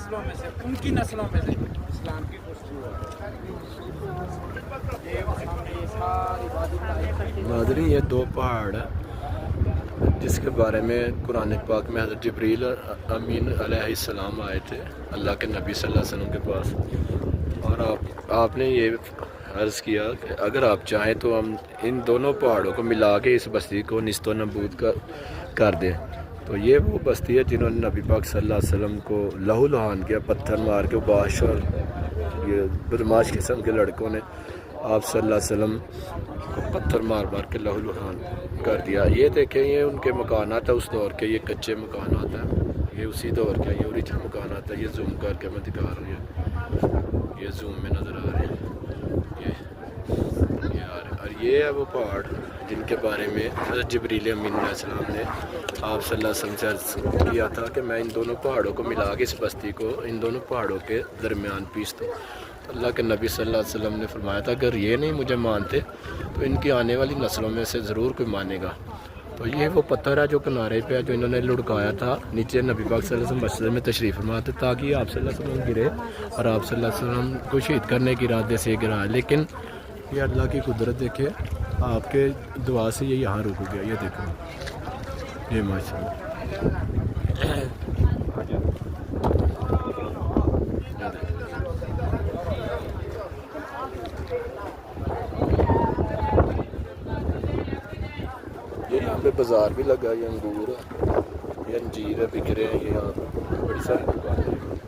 नस्लों में से, उनकी नस्लों में से इस्लाम की खुशबू है। ये सामने ये सारी बातें नाज़रीन ये दो पहाड़ है जिसके बारे में कुरान पाक में हज़रत जिब्रील और अमीन अलैहिस्सलाम आए थे अल्लाह के नबी सल्लल्लाहु अलैहि वसल्लम के पास, और आपने ये अर्ज़ किया कि अगर आप चाहें तो हम इन दोनों पहाड़ों को मिला के इस बस्ती को निस्तो नबूद कर दें। तो ये वो बस्ती है जिन्होंने नबी पाक सल्लल्लाहु अलैहि वसल्लम को लहू लुहान किया, पत्थर मार के। बाश और ये बदमाश किस्म के लड़कों ने आप सल्लल्लाहु अलैहि वसल्लम को पत्थर मार मार के लहू लुहान कर दिया। ये देखें, ये उनके मकानात है उस दौर के, ये कच्चे मकानात हैं, ये उसी दौर के, ये ओरिजिनल मकानात है। ये जूम करके मैं दिखा रहा हूँ, ये जूम में नज़र आ रहे हैं, ये आ रहे। और ये है वो पहाड़ जिनके बारे में हज़रत जिब्रील अमीन अलैहिस्सलाम ने आप सल्लल्लाहु अलैहि वसल्लम से अर्ज़ किया था कि मैं इन दोनों पहाड़ों को मिला के इस बस्ती को इन दोनों पहाड़ों के दरमियान पीस दूँ। तो अल्लाह के नबी सल्लल्लाहु अलैहि वसल्लम ने फरमाया था अगर ये नहीं मुझे मानते तो इनकी आने वाली नस्लों में से ज़रूर कोई मानेगा। तो ये वो पत्थर है जो किनारे पे है, जो इन्होंने लुढ़काया था नीचे नबी पाक सल्लल्लाहु अलैहि वसल्लम मस्जिद में तशरीफ़ फरमा थे ताकि आप सल्लल्लाहु अलैहि वसल्लम गिरे और आप सल्लल्लाहु अलैहि वसल्लम को शहीद करने के इरादे से गिरा। लेकिन ये अल्लाह की कुदरत देखे, आपके दुआ से ये यहाँ रुक गया। ये देखो, ये माशाअल्लाह। ये यहाँ पे बाजार भी लगा, ये अंगूर है, ये अंजीर है, बिक रहे हैं। ये यहाँ पे बड़ी सारी दुकानें हैं।